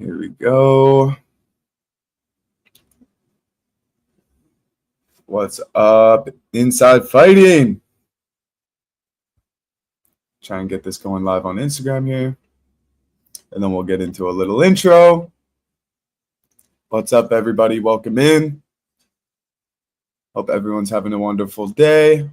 Here we go. What's up, Inside Fighting? Try and get this going live on Instagram here. And then we'll get into a little intro. What's up, everybody? Welcome in. Hope everyone's having a wonderful day.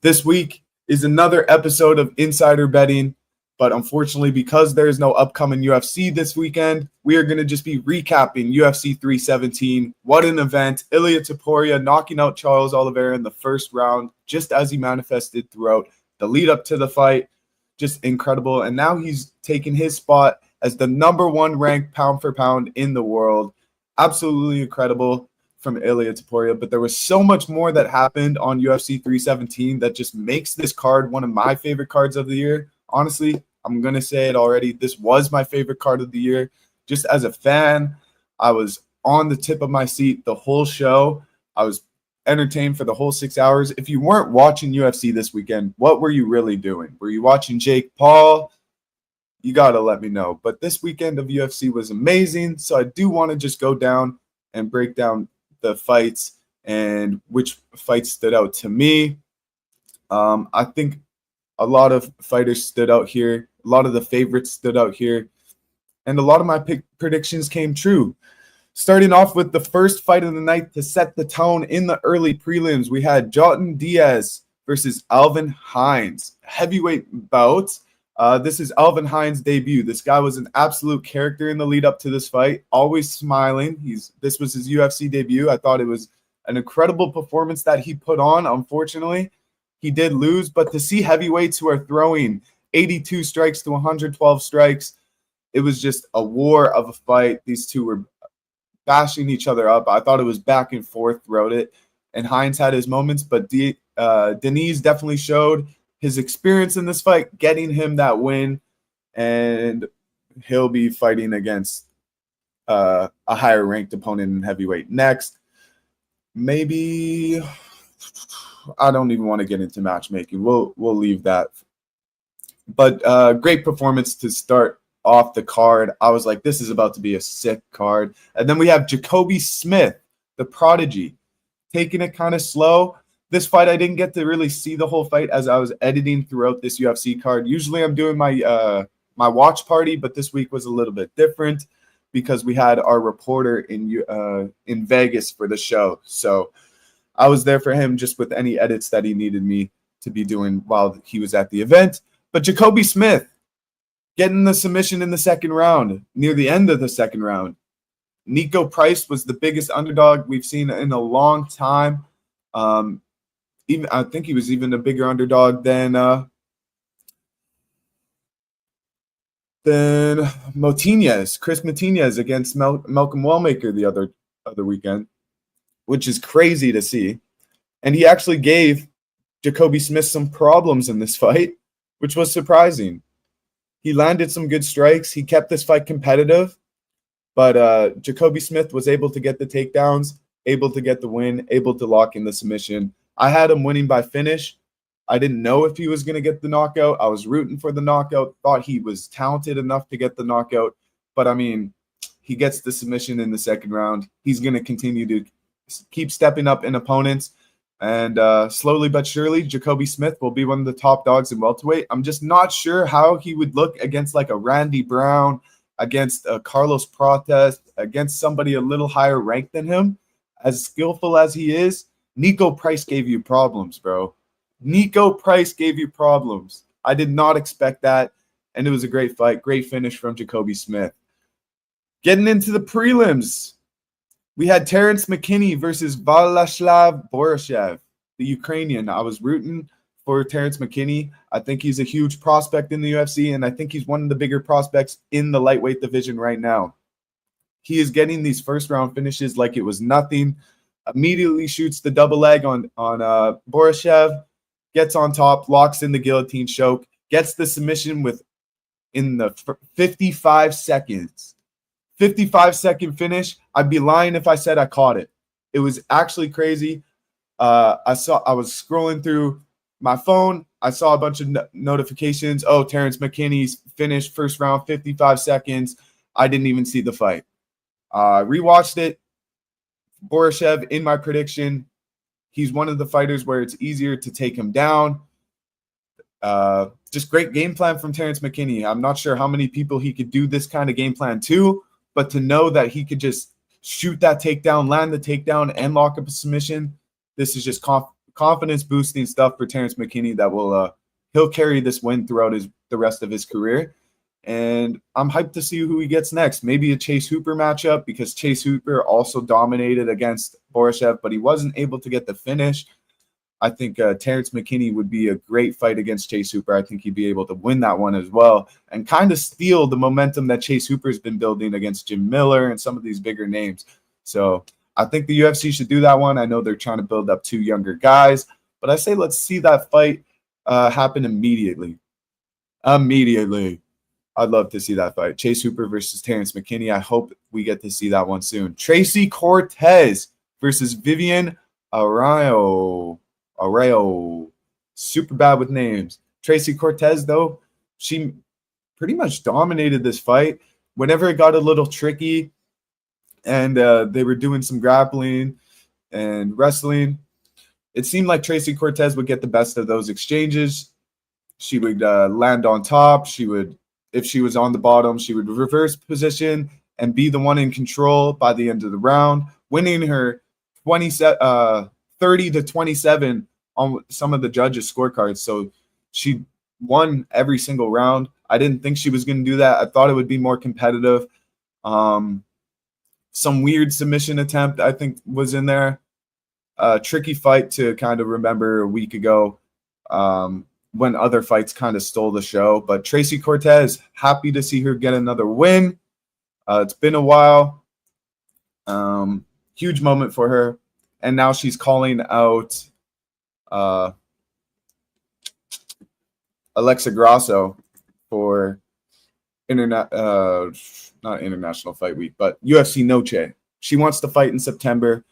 This week is another episode of Insider Betting. But unfortunately, because there is no upcoming UFC this weekend, we are going to just be recapping UFC 317. What an event. Ilia Topuria knocking out Charles Oliveira in the first round, just as he manifested throughout the lead up to the fight. Just incredible. And now he's taken his spot as the number one ranked pound for pound in the world. Absolutely incredible from Ilia Topuria. But there was so much more that happened on UFC 317 that just makes this card one of my favorite cards of the year. Honestly, I'm going to say it already. This was my favorite card of the year. Just as a fan, I was on the tip of my seat the whole show. I was entertained for the whole 6 hours. If you weren't watching UFC this weekend, what were you really doing? Were you watching Jake Paul? You got to let me know. But this weekend of UFC was amazing. So I do want to just go down and break down the fights and which fights stood out to me. I think a lot of fighters stood out here. A lot of the favorites stood out here. And a lot of my predictions came true. Starting off with the first fight of the night to set the tone in the early prelims, we had Jotun Diaz versus Alvin Hines. Heavyweight bout. This is Alvin Hines' debut. This guy was an absolute character in the lead up to this fight. Always smiling. This was his UFC debut. I thought it was an incredible performance that he put on. Unfortunately, he did lose, but to see heavyweights who are throwing 82 strikes to 112 strikes, it was just a war of a fight. These two were bashing each other up. I thought it was back and forth throughout it, and Hines had his moments, but Denise definitely showed his experience in this fight, getting him that win, and he'll be fighting against a higher-ranked opponent in heavyweight next. Maybe I don't even want to get into matchmaking. We'll leave that. But great performance to start off the card. I was like, this is about to be a sick card. And then we have Jacoby Smith, the prodigy, taking it kind of slow. This fight, I didn't get to really see the whole fight as I was editing throughout this UFC card. Usually I'm doing my my watch party, but this week was a little bit different because we had our reporter in Vegas for the show. So I was there for him just with any edits that he needed me to be doing while he was at the event. But Jacoby Smith getting the submission in the second round, near the end of the second round. Nico Price was the biggest underdog we've seen in a long time. I think he was even a bigger underdog than Motinez, Chris Motinez against Malcolm Wellmaker the other weekend, which is crazy to see. And he actually gave Jacoby Smith some problems in this fight, which was surprising. He landed some good strikes. He kept this fight competitive, but Jacoby Smith was able to get the takedowns, able to get the win, able to lock in the submission. I had him winning by finish. I didn't know if he was going to get the knockout. I was rooting for the knockout, thought he was talented enough to get the knockout. But, I mean, he gets the submission in the second round. He's going to continue to keep stepping up in opponents. And slowly but surely, Jacoby Smith will be one of the top dogs in welterweight. I'm just not sure how he would look against like a Randy Brown, against a Carlos Prates, against somebody a little higher ranked than him. As skillful as he is, Nico Price gave you problems, bro. Nico Price gave you problems. I did not expect that, and it was a great fight. Great finish from Jacoby Smith. Getting into the prelims, we had Terrence McKinney versus Vladislav Boryshev, the Ukrainian. I was rooting for Terrence McKinney. I think he's a huge prospect in the UFC, and I think he's one of the bigger prospects in the lightweight division right now. He is getting these first-round finishes like it was nothing. Immediately shoots the double leg on Boryshev, gets on top, locks in the guillotine choke, gets the submission in the 55 seconds. 55-second finish. I'd be lying if I said I caught it. It was actually crazy. I was scrolling through my phone. I saw a bunch of notifications. Oh, Terrence McKinney's finished first round, 55 seconds. I didn't even see the fight. Rewatched it. Borashev, in my prediction, he's one of the fighters where it's easier to take him down. Just great game plan from Terrence McKinney. I'm not sure how many people he could do this kind of game plan to, but to know that he could just shoot that takedown, land the takedown, and lock up a submission, this is just confidence boosting stuff for Terrence McKinney that will he'll carry this win throughout the rest of his career. And I'm hyped to see who he gets next. Maybe a Chase Hooper matchup, because Chase Hooper also dominated against Borashev, but he wasn't able to get the finish. I think Terrence McKinney would be a great fight against Chase Hooper. I think he'd be able to win that one as well and kind of steal the momentum that Chase Hooper's been building against Jim Miller and some of these bigger names. So I think the UFC should do that one. I know they're trying to build up 2 younger guys, but I say let's see that fight happen immediately. Immediately. I'd love to see that fight. Chase Hooper versus Terrence McKinney. I hope we get to see that one soon. Tracy Cortez versus Vivian Araujo. Super bad with names. Tracy Cortez, though, she pretty much dominated this fight. Whenever it got a little tricky and they were doing some grappling and wrestling, it seemed like Tracy Cortez would get the best of those exchanges. She would land on top. If she was on the bottom, she would reverse position and be the one in control by the end of the round, winning her 30-27 on some of the judges' scorecards. So she won every single round. I didn't think she was going to do that. I thought it would be more competitive. Some weird submission attempt, I think, was in there. Tricky fight to kind of remember a week ago when other fights kind of stole the show. But Tracy Cortez, happy to see her get another win. It's been a while. Huge moment for her. And now she's calling out Alexa Grasso for not International Fight Week, but UFC Noche. She wants to fight in September.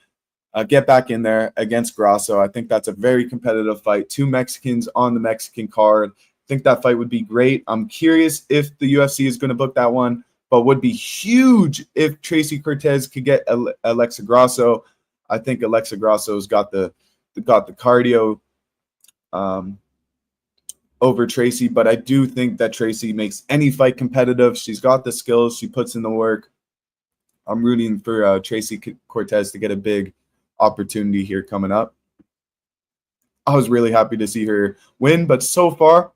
Get back in there against Grasso. I think that's a very competitive fight. 2 Mexicans on the Mexican card. I think that fight would be great. I'm curious if the UFC is going to book that one, but would be huge if Tracy Cortez could get Alexa Grasso. I think Alexa Grasso's got the cardio over Tracy, but I do think that Tracy makes any fight competitive. She's got the skills. She puts in the work. I'm rooting for Tracy Cortez to get a big opportunity here coming up. I was really happy to see her win, but so far,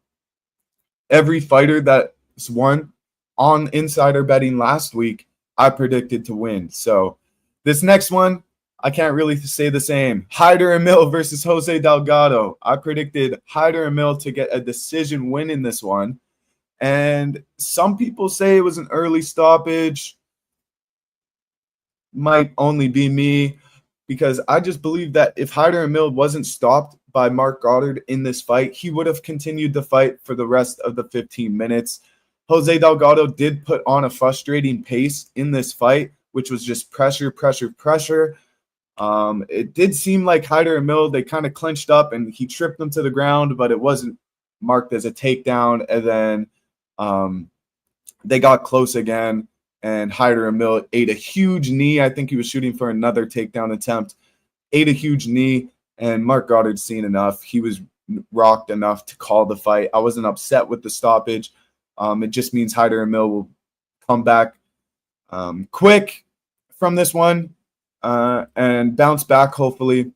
every fighter that's won on insider betting last week, I predicted to win. So this next one, I can't really say the same. Hyder Emil versus Jose Delgado. I predicted Hyder Emil to get a decision win in this one. And some people say it was an early stoppage. Might only be me, because I just believe that if Hyder Emil wasn't stopped by Mark Goddard in this fight, he would have continued the fight for the rest of the 15 minutes. Jose Delgado did put on a frustrating pace in this fight, which was just pressure. It did seem like Hyder Emil, they kind of clinched up and he tripped him to the ground, but it wasn't marked as a takedown. And then they got close again, and Hyder Emil ate a huge knee. I think he was shooting for another takedown attempt, ate a huge knee, and Mark Goddard's seen enough. He was rocked enough to call the fight. I wasn't upset with the stoppage. It just means Hyder Emil will come back quick from this one. And bounce back, hopefully,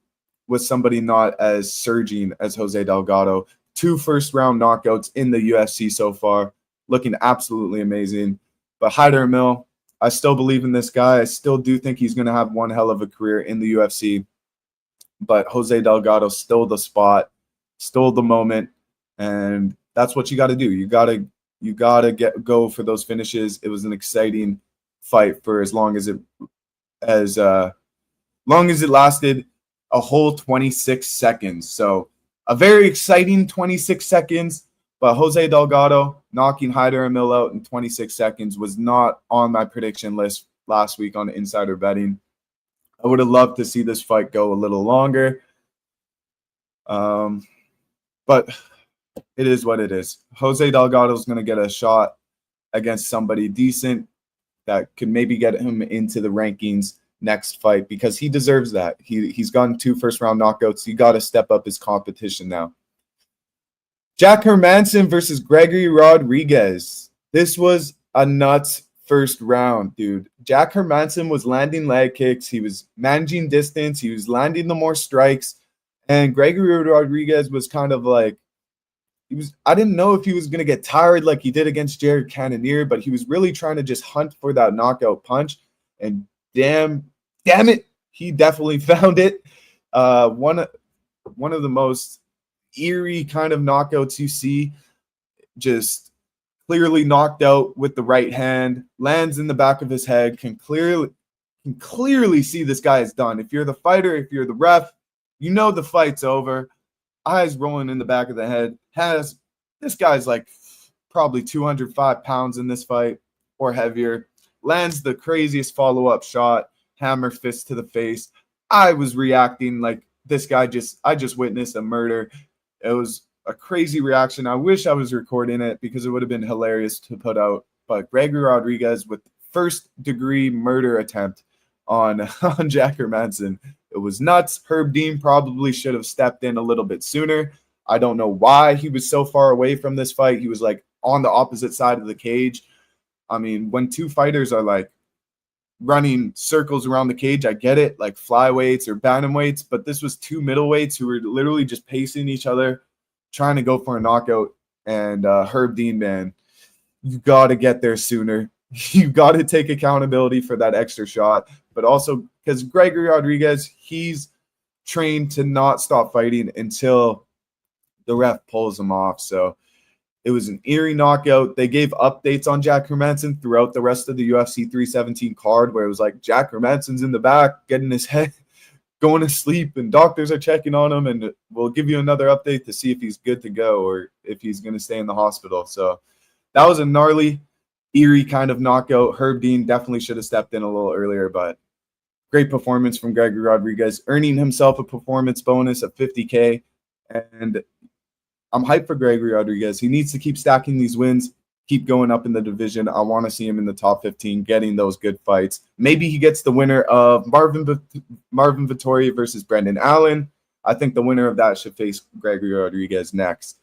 with somebody not as surging as Jose Delgado. 2 first-round knockouts in the UFC so far, looking absolutely amazing. But Hyder Emil, I still believe in this guy. I still do think he's going to have one hell of a career in the UFC. But Jose Delgado stole the spot, stole the moment, and that's what you got to do. You got to go for those finishes. It was an exciting fight for as long as it lasted, a whole 26 seconds. So a very exciting 26 seconds, but Jose Delgado knocking Hyder Emil out in 26 seconds was not on my prediction list last week on Insider Betting. I would have loved to see this fight go a little longer. But it is what it is. Jose Delgado is going to get a shot against somebody decent that could maybe get him into the rankings next fight because he deserves that. He's gotten 2 first-round knockouts. You got to step up his competition now. Jack Hermansson versus Gregory Rodriguez. This was a nuts first round, dude. Jack Hermansson was landing leg kicks. He was managing distance. He was landing the more strikes. And Gregory Rodriguez was kind of like, I didn't know if he was going to get tired like he did against Jared Cannonier, but he was really trying to just hunt for that knockout punch. And damn it, he definitely found it. One of the most eerie kind of knockouts you see, just clearly knocked out with the right hand, lands in the back of his head, can clearly see this guy is done. If you're the fighter, if you're the ref, you know the fight's over. Eyes rolling in the back of the head. This guy's like probably 205 pounds in this fight or heavier. Lands the craziest follow-up shot, hammer fist to the face. I was reacting like this guy I just witnessed a murder. It was a crazy reaction. I wish I was recording it because it would have been hilarious to put out. But Gregory Rodriguez with first-degree murder attempt on Jack Hermansson. It was nuts. Herb Dean probably should have stepped in a little bit sooner. I don't know why he was so far away from this fight. He was like on the opposite side of the cage. I mean, when 2 fighters are like running circles around the cage, I get it, like flyweights or bantamweights, but this was 2 middleweights who were literally just pacing each other, trying to go for a knockout. And Herb Dean, man, you got to get there sooner. You got to take accountability for that extra shot, but also because Gregory Rodriguez, he's trained to not stop fighting until the ref pulls him off. So it was an eerie knockout. They gave updates on Jack Hermansson throughout the rest of the UFC 317 card, where it was like Jack Hermansson's in the back, getting his head, going to sleep, and doctors are checking on him, and we'll give you another update to see if he's good to go or if he's going to stay in the hospital. So that was a gnarly, eerie kind of knockout. Herb Dean definitely should have stepped in a little earlier, but great performance from Gregory Rodriguez, earning himself a performance bonus of $50K. And I'm hyped for Gregory Rodriguez. He needs to keep stacking these wins, keep going up in the division. I want to see him in the top 15, getting those good fights. Maybe he gets the winner of Marvin Vettori versus Brendan Allen. I think the winner of that should face Gregory Rodriguez next.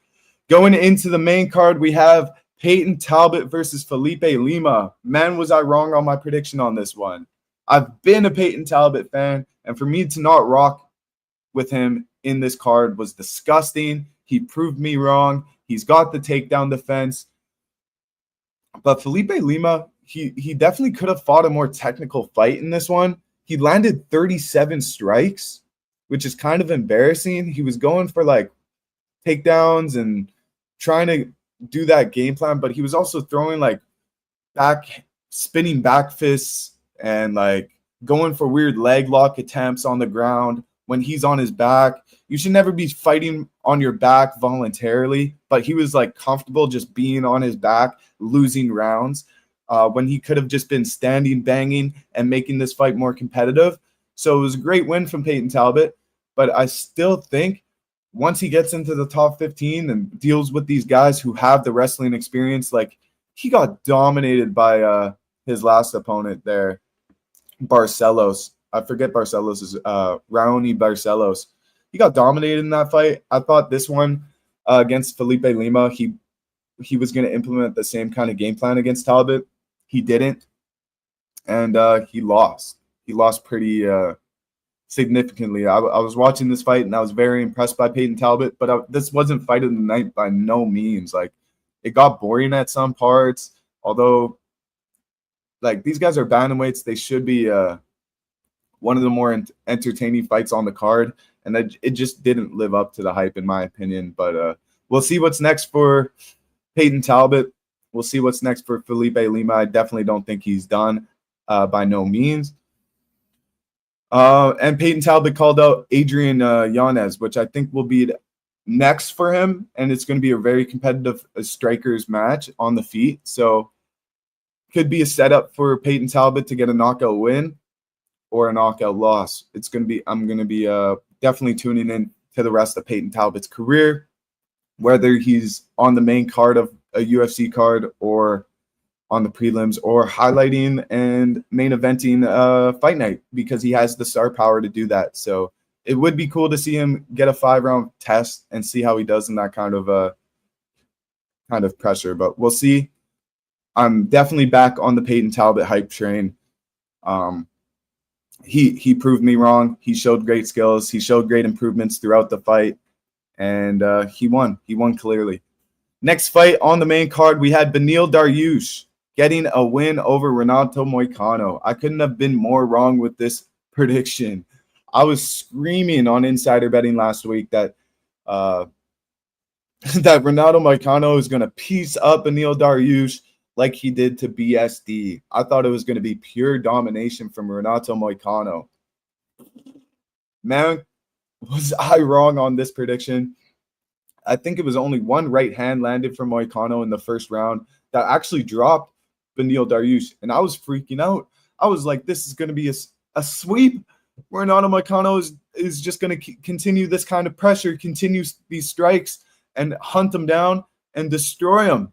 Going into the main card, we have Peyton Talbot versus Felipe Lima. Man, was I wrong on my prediction on this one. I've been a Peyton Talbot fan, and for me to not rock with him in this card was disgusting. He proved me wrong. He's got the takedown defense. But Felipe Lima, he definitely could have fought a more technical fight in this one. He landed 37 strikes, which is kind of embarrassing. He was going for like takedowns and trying to do that game plan, but he was also throwing like spinning back fists and like going for weird leg lock attempts on the ground when he's on his back. You should never be fighting on your back voluntarily, but he was like comfortable just being on his back, losing rounds when he could have just been standing, banging, and making this fight more competitive. So it was a great win from Peyton Talbot, but I still think once he gets into the top 15 and deals with these guys who have the wrestling experience, like he got dominated by his last opponent there, Barcelos. I forget Barcelos' Raoni Barcelos. He got dominated in that fight. I thought this one against Felipe Lima, he was going to implement the same kind of game plan against Talbot. He didn't, and he lost. He lost pretty significantly. I was watching this fight, and I was very impressed by Peyton Talbot, but this wasn't fight of the night by no means. Like, it got boring at some parts, although, like, these guys are bantamweights. They should be one of the more entertaining fights on the card, and it just didn't live up to the hype, in my opinion. But we'll see what's next for Peyton Talbot. We'll see what's next for Felipe Lima. I definitely don't think he's done by no means. And Peyton Talbot called out Adrian Yanez, which I think will be next for him, and it's going to be a very competitive strikers match on the feet. So could be a setup for Peyton Talbot to get a knockout win or a knockout loss. I'm going to be definitely tuning in to the rest of Peyton Talbot's career. whether he's on the main card of a UFC card or on the prelims or highlighting and main eventing fight night, because he has the star power to do that. So it would be cool to see him get a 5-round test and see how he does in that kind of pressure. But we'll see. I'm definitely back on the Peyton Talbot hype train. He proved me wrong. He showed great skills. He showed great improvements throughout the fight, and he won. He won clearly. Next fight on the main card, we had Beneil Dariush getting a win over Renato Moicano. I couldn't have been more wrong with this prediction. I was screaming on Insider Betting last week that that Renato Moicano is going to piece up Beneil Dariush like he did to BSD. I thought it was going to be pure domination from Renato Moicano. Man, was I wrong on this prediction? I think it was only one right hand landed from Moicano in the first round that actually dropped Beneil Dariush, and I was freaking out. I was like, this is going to be a sweep. Renato Moicano is just going to continue this kind of pressure, continue these strikes, and hunt him down and destroy him.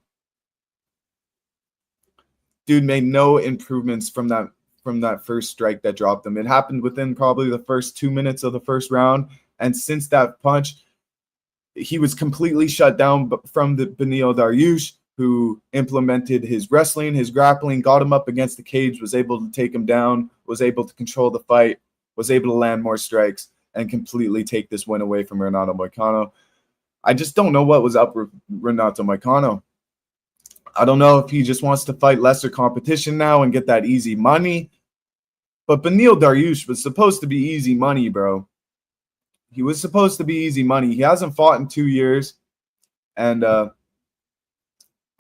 Dude made no improvements from that first strike that dropped him. It happened within probably the first 2 minutes of the first round, and since that punch, he was completely shut down from the Beneil Dariush, who implemented his wrestling, his grappling, got him up against the cage, was able to take him down, was able to control the fight, was able to land more strikes, and completely take this win away from Renato Moicano. I just don't know what was up with Renato Moicano. I don't know if he just wants to fight lesser competition now and get that easy money. But Beneil Dariush was supposed to be easy money, bro. He was supposed to be easy money. He hasn't fought in 2 years. And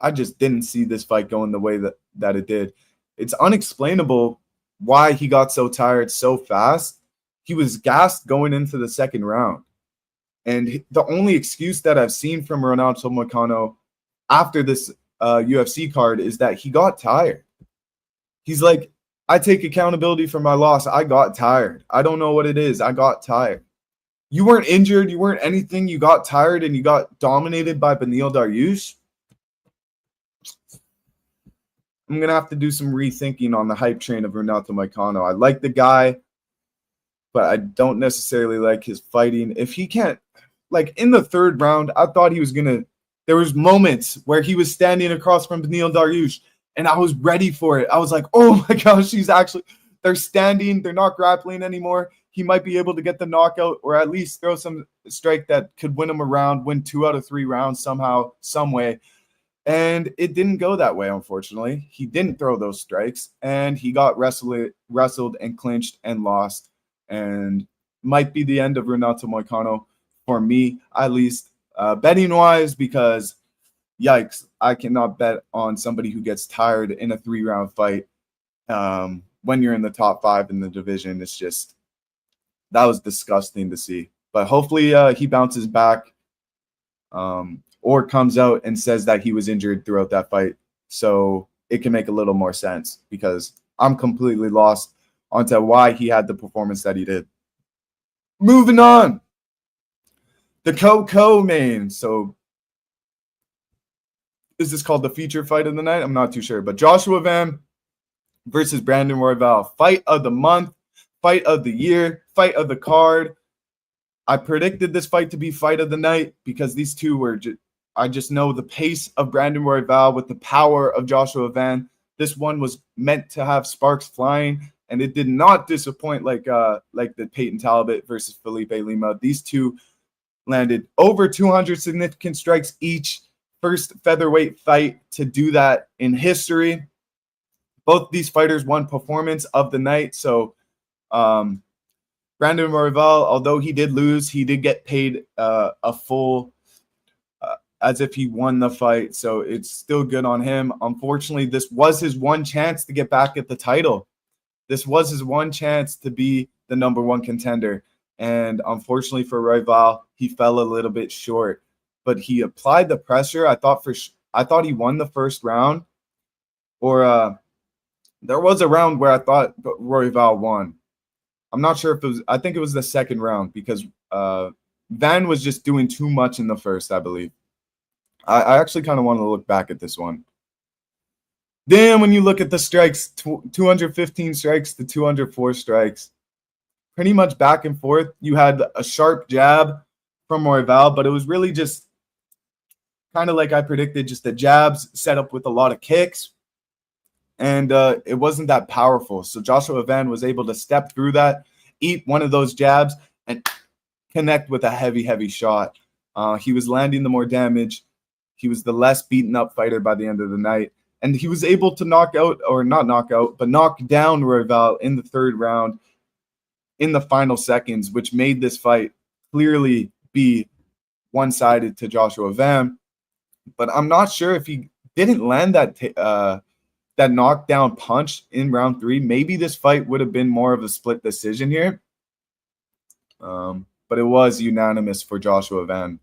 I just didn't see this fight going the way that it did. It's unexplainable why he got so tired so fast. He was gassed going into the second round. And the only excuse that I've seen from Renato Moicano after this UFC card is that he got tired. He's like, I take accountability for my loss. I got tired. I don't know what it is. I got tired. You weren't injured. You weren't anything. You got tired and you got dominated by Beneil Dariush. I'm going to have to do some rethinking on the hype train of Renato Moicano. I like the guy, but I don't necessarily like his fighting. If he can't, like in the third round, I thought he was going to, there was moments where he was standing across from Beneil Dariush, and I was ready for it. I was like, oh my gosh, they're standing, they're not grappling anymore. He might be able to get the knockout or at least throw some strike that could win him a round, win 2 out of 3 rounds somehow, some way. And it didn't go that way, unfortunately. He didn't throw those strikes, and he got wrestled and clinched and lost. And might be the end of Renato Moicano for me, at least, betting-wise, because, yikes, I cannot bet on somebody who gets tired in a 3-round fight when you're in the top 5 in the division. It's just, that was disgusting to see. But hopefully he bounces back. Or comes out and says that he was injured throughout that fight, so it can make a little more sense, because I'm completely lost onto why he had the performance that he did. Moving on. The co-main. So is this called the feature fight of the night? I'm not too sure. But Joshua Van versus Brandon Royval. Fight of the month, fight of the year, fight of the card. I predicted this fight to be fight of the night because these two were I just know the pace of Brandon Royval with the power of Joshua Van. This one was meant to have sparks flying, and it did not disappoint like the Peyton Talbot versus Felipe Lima. These two landed over 200 significant strikes each. First featherweight fight to do that in history. Both these fighters won performance of the night. So Brandon Royval, although he did lose, he did get paid a full as if he won the fight. So it's still good on him. Unfortunately, this was his one chance to get back at the title. This was his one chance to be the number 1 contender. And unfortunately for Royval, he fell a little bit short. But he applied the pressure. I thought he won the first round. Or there was a round where I thought Royval won. I'm not sure if it was, I think it was the second round, because Van was just doing too much in the first, I believe. I actually kind of want to look back at this one. Then when you look at the strikes, 215 strikes to 204 strikes, pretty much back and forth. You had a sharp jab from Royval, but it was really just kind of like I predicted, just the jabs set up with a lot of kicks. And it wasn't that powerful. So Joshua Van was able to step through that, eat one of those jabs, and connect with a heavy, heavy shot. He was landing the more damage. He was the less beaten up fighter by the end of the night. And he was able to knock down Royval in the third round in the final seconds, which made this fight clearly be one-sided to Joshua Van. But I'm not sure if he didn't land that knockdown punch in round 3. Maybe this fight would have been more of a split decision here. But it was unanimous for Joshua Van.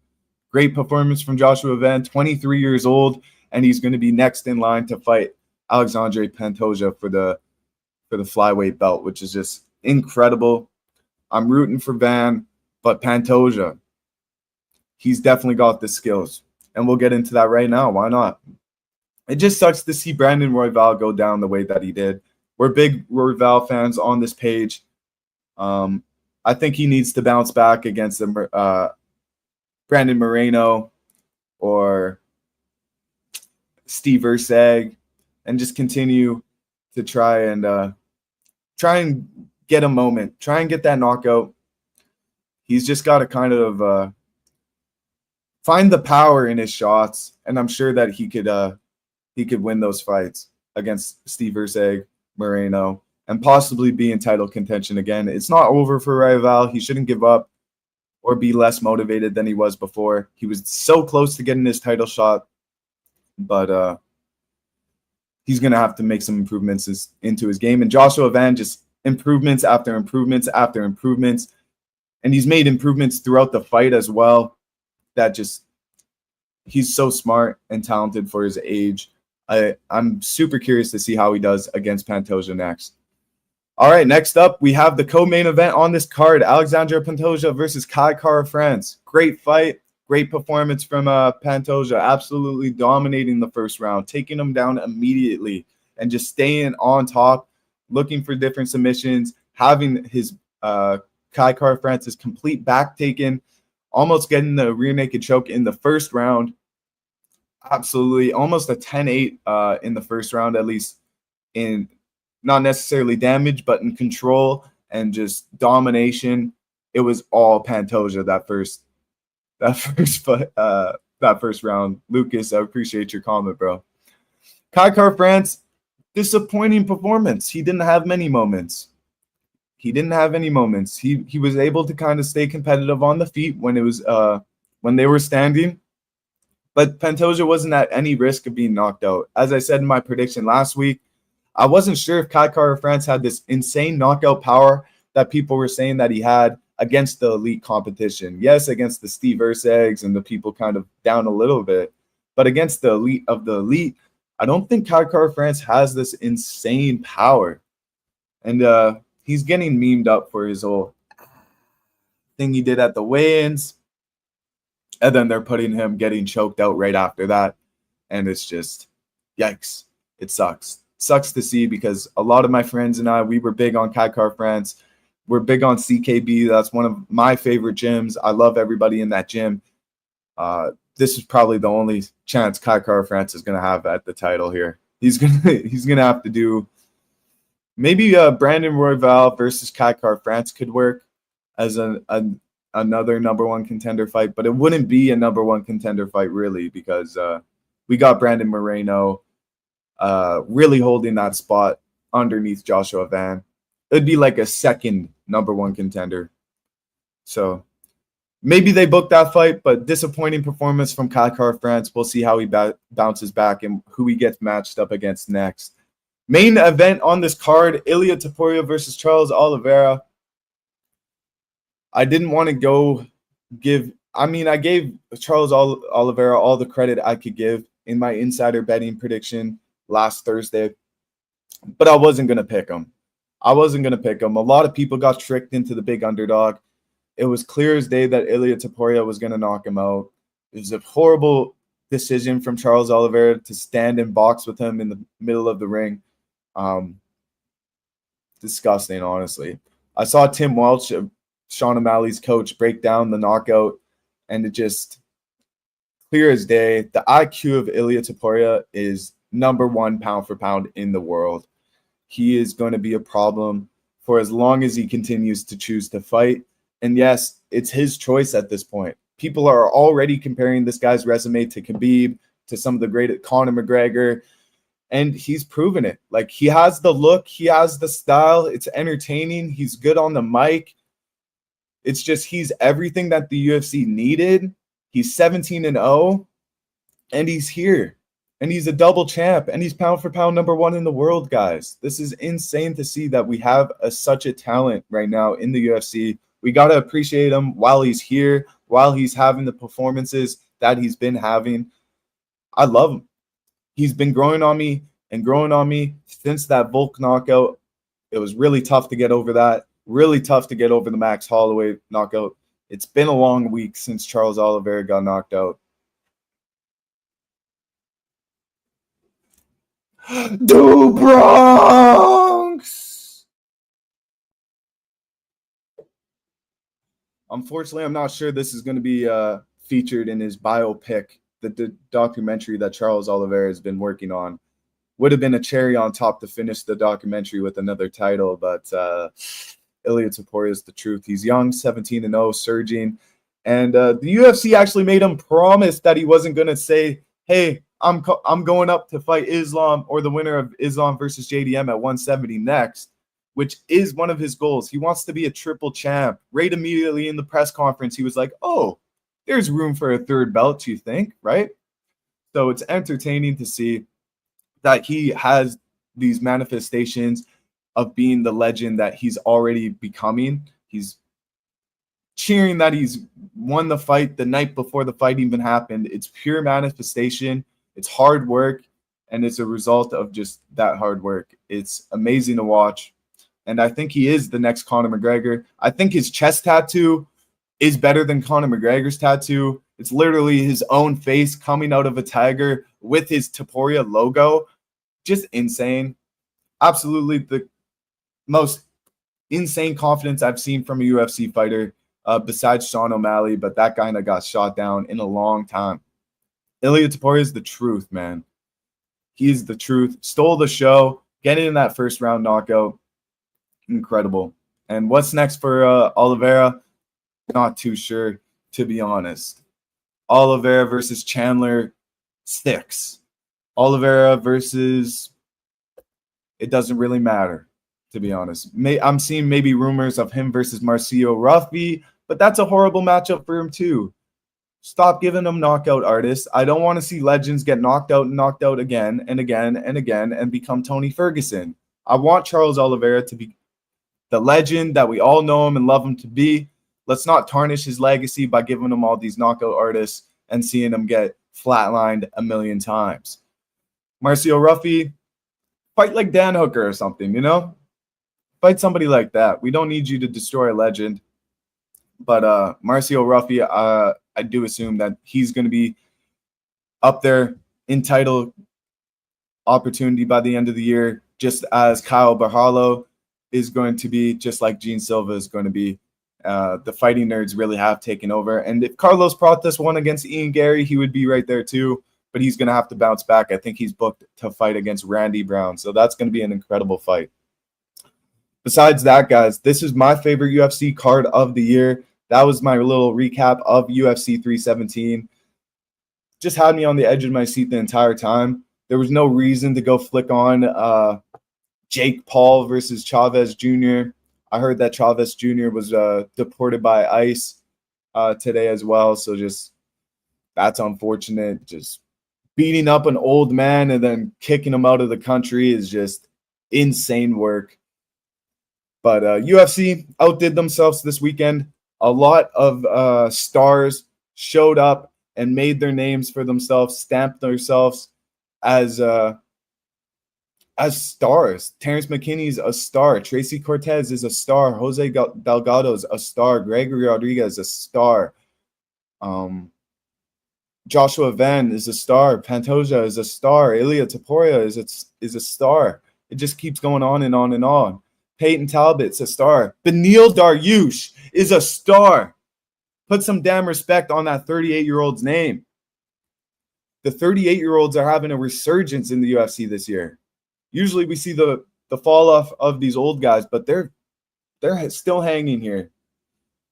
Great performance from Joshua Van, 23 years old, and he's going to be next in line to fight Alexandre Pantoja for the flyweight belt, which is just incredible. I'm rooting for Van, but Pantoja, he's definitely got the skills, and we'll get into that right now. Why not? It just sucks to see Brandon Royval go down the way that he did. We're big Royval fans on this page. I think he needs to bounce back against Brandon Moreno or Steve Ursag and just continue to try and get a moment, try and get that knockout. He's just got to kind of find the power in his shots, and I'm sure that he could win those fights against Steve Ursag, Moreno, and possibly be in title contention again. It's not over for Royval. He shouldn't give up or be less motivated than he was before. He was so close to getting his title shot, but he's going to have to make some improvements into his game. And Joshua Van, just improvements after improvements after improvements. And he's made improvements throughout the fight as well. He's so smart and talented for his age. I'm super curious to see how he does against Pantoja next. All right, next up, we have the co-main event on this card, Alexandre Pantoja versus Kai Kara-France. Great fight, great performance from Pantoja, absolutely dominating the first round, taking him down immediately and just staying on top, looking for different submissions, having his Kai Kara-France's complete back taken, almost getting the rear naked choke in the first round. Absolutely, almost a 10-8 in the first round, at least in not necessarily damage, but in control and just domination. It was all Pantoja that first round. Lucas, I appreciate your comment, bro. Kai Kara-France, disappointing performance. He didn't have many moments. He was able to kind of stay competitive on the feet when they were standing. But Pantoja wasn't at any risk of being knocked out. As I said in my prediction last week, I wasn't sure if Kai Kara-France had this insane knockout power that people were saying that he had against the elite competition. Yes, against the Steve Ursags and the people kind of down a little bit. But against the elite of the elite, I don't think Kai Kara-France has this insane power. And he's getting memed up for his whole thing he did at the weigh-ins. And then they're putting him getting choked out right after that. And it's just, yikes. It sucks. Sucks to see because a lot of my friends and I, we were big on Kai Kara-France. We're big on CKB. That's one of my favorite gyms. I love everybody in that gym. This is probably the only chance Kai Kara-France is going to have at the title here. He's gonna have to do maybe Brandon Royval versus Kai Kara-France could work as another number one contender fight, but it wouldn't be a number one contender fight really because we got Brandon Moreno really holding that spot underneath Joshua Van. It'd be like a second number one contender. So maybe they booked that fight, but disappointing performance from Kai Kara-France. We'll see how he bounces back and who he gets matched up against next. Main event on this card, Ilia Topuria versus Charles Oliveira. I didn't want to I gave Charles Oliveira all the credit I could give in my insider betting prediction last Thursday, but I wasn't going to pick him. A lot of people got tricked into the big underdog. It was clear as day that Ilia Topuria was going to knock him out. It was a horrible decision from Charles Oliveira to stand and box with him in the middle of the ring. Disgusting, honestly. I saw Tim Welch, Sean O'Malley's coach, break down the knockout, and it just clear as day. The IQ of Ilia Topuria is number one pound for pound in the world. He is going to be a problem for as long as he continues to choose to fight. And yes, it's his choice at this point. People are already comparing this guy's resume to Khabib, to some of the great Conor McGregor, and he's proven it. Like, he has the look, he has the style, it's entertaining, he's good on the mic. It's just he's everything that the UFC needed. He's 17-0, and he's here. And he's a double champ, and he's pound for pound number one in the world, guys. This is insane to see that we have such a talent right now in the UFC. We got to appreciate him while he's here, while he's having the performances that he's been having. I love him. He's been growing on me since that Volk knockout. It was really tough to get over that. Really tough to get over the Max Holloway knockout. It's been a long week since Charles Oliveira got knocked out. Do Bronx! Unfortunately, I'm not sure this is going to be featured in his biopic, the documentary that Charles Oliveira has been working on. Would have been a cherry on top to finish the documentary with another title, but Ilia Topuria is the truth. He's young, 17-0, surging. And the UFC actually made him promise that he wasn't going to say, hey, I'm going up to fight Islam or the winner of Islam versus JDM at 170 next, which is one of his goals. He wants to be a triple champ. Right immediately in the press conference, he was like, oh, there's room for a third belt, you think, right? So it's entertaining to see that he has these manifestations of being the legend that he's already becoming. He's cheering that he's won the fight the night before the fight even happened. It's pure manifestation. It's hard work, and it's a result of just that hard work. It's amazing to watch, and I think he is the next Conor McGregor. I think his chest tattoo is better than Conor McGregor's tattoo. It's literally his own face coming out of a tiger with his Topuria logo. Just insane. Absolutely the most insane confidence I've seen from a UFC fighter besides Sean O'Malley, but that guy got shot down in a long time. Ilia Topuria is the truth, man. He's the truth. Stole the show. Getting in that first round knockout. Incredible. And what's next for Oliveira? Not too sure, to be honest. Oliveira versus Chandler, 6. Oliveira versus... It doesn't really matter, to be honest. I'm seeing maybe rumors of him versus Marcio Ruffy, but that's a horrible matchup for him too. Stop giving him knockout artists. I don't want to see legends get knocked out again and again and again and become Tony Ferguson. I want Charles Oliveira to be the legend that we all know him and love him to be. Let's not tarnish his legacy by giving him all these knockout artists and seeing him get flatlined a million times. Marcio Ruffy, fight like Dan Hooker or something, you know? Fight somebody like that. We don't need you to destroy a legend. But Marcio Ruffy, I do assume that he's going to be up there in title opportunity by the end of the year, just as Kyle Berhalo is going to be, just like Gene Silva is going to be. The fighting nerds really have taken over. And if Carlos Pratas won against Ian Gary, he would be right there too. But he's going to have to bounce back. I think he's booked to fight against Randy Brown. So that's going to be an incredible fight. Besides that, guys, this is my favorite UFC card of the year. That was my little recap of UFC 317. Just had me on the edge of my seat the entire time. There was no reason to go flick on Jake Paul versus Chavez Jr. I heard that Chavez Jr. was deported by ICE today as well. So just that's unfortunate. Just beating up an old man and then kicking him out of the country is just insane work. But UFC outdid themselves this weekend. A lot of stars showed up and made their names for themselves, stamped themselves as stars. Terrence McKinney's a star. Tracy Cortez is a star. Jose Delgado's a star. Gregory Rodriguez a star. Joshua Venn is a star. Pantoja is a star. Ilya Taporia is a star. It just keeps going on and on and on. Peyton Talbot's a star. Beneil Dariush is a star. Put some damn respect on that 38-year-old's name. The 38-year-olds are having a resurgence in the UFC this year. Usually we see the fall off of these old guys, but they're still hanging here.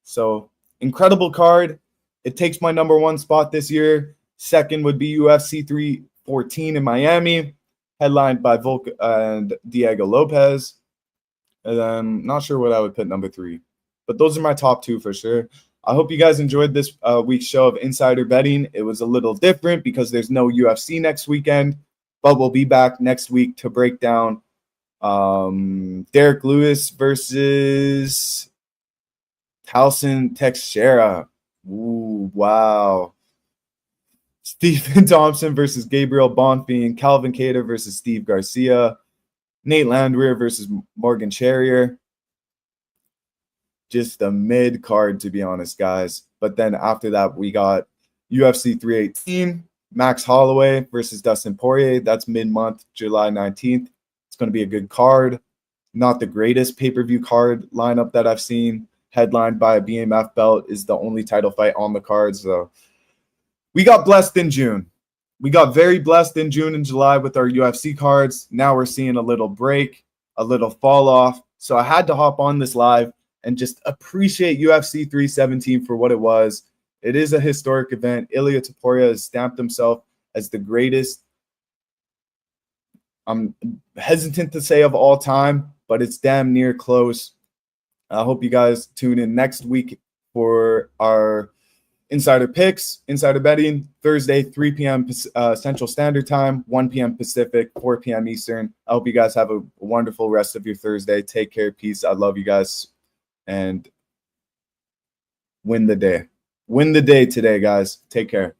So incredible card. It takes my number one spot this year. Second would be UFC 314 in Miami, headlined by Volk and Diego Lopez. And then not sure what I would put number 3, but those are my top 2 for sure. I hope you guys enjoyed this week's show of Insider Betting. It was a little different because there's no UFC next weekend, but we'll be back next week to break down Derek Lewis versus Towson Teixeira. Ooh, wow. Stephen Thompson versus Gabriel Bonfim. Calvin Kattar versus Steve Garcia. Nate Landwehr versus Morgan Charrier. Just a mid card, to be honest, guys. But then after that, we got UFC 318, Max Holloway versus Dustin Poirier. That's mid-month, July 19th. It's going to be a good card. Not the greatest pay-per-view card lineup that I've seen. Headlined by a BMF belt is the only title fight on the card. So we got blessed in June. We got very blessed in June and July with our UFC cards. Now we're seeing a little break, a little fall off. So I had to hop on this live and just appreciate UFC 317 for what it was. It is a historic event. Ilya Taporia has stamped himself as the greatest, I'm hesitant to say of all time, but it's damn near close. I hope you guys tune in next week for our Insider Picks, Insider Betting, Thursday, 3 p.m. Central Standard Time, 1 p.m. Pacific, 4 p.m. Eastern. I hope you guys have a wonderful rest of your Thursday. Take care. Peace. I love you guys. And win the day. Win the day today, guys. Take care.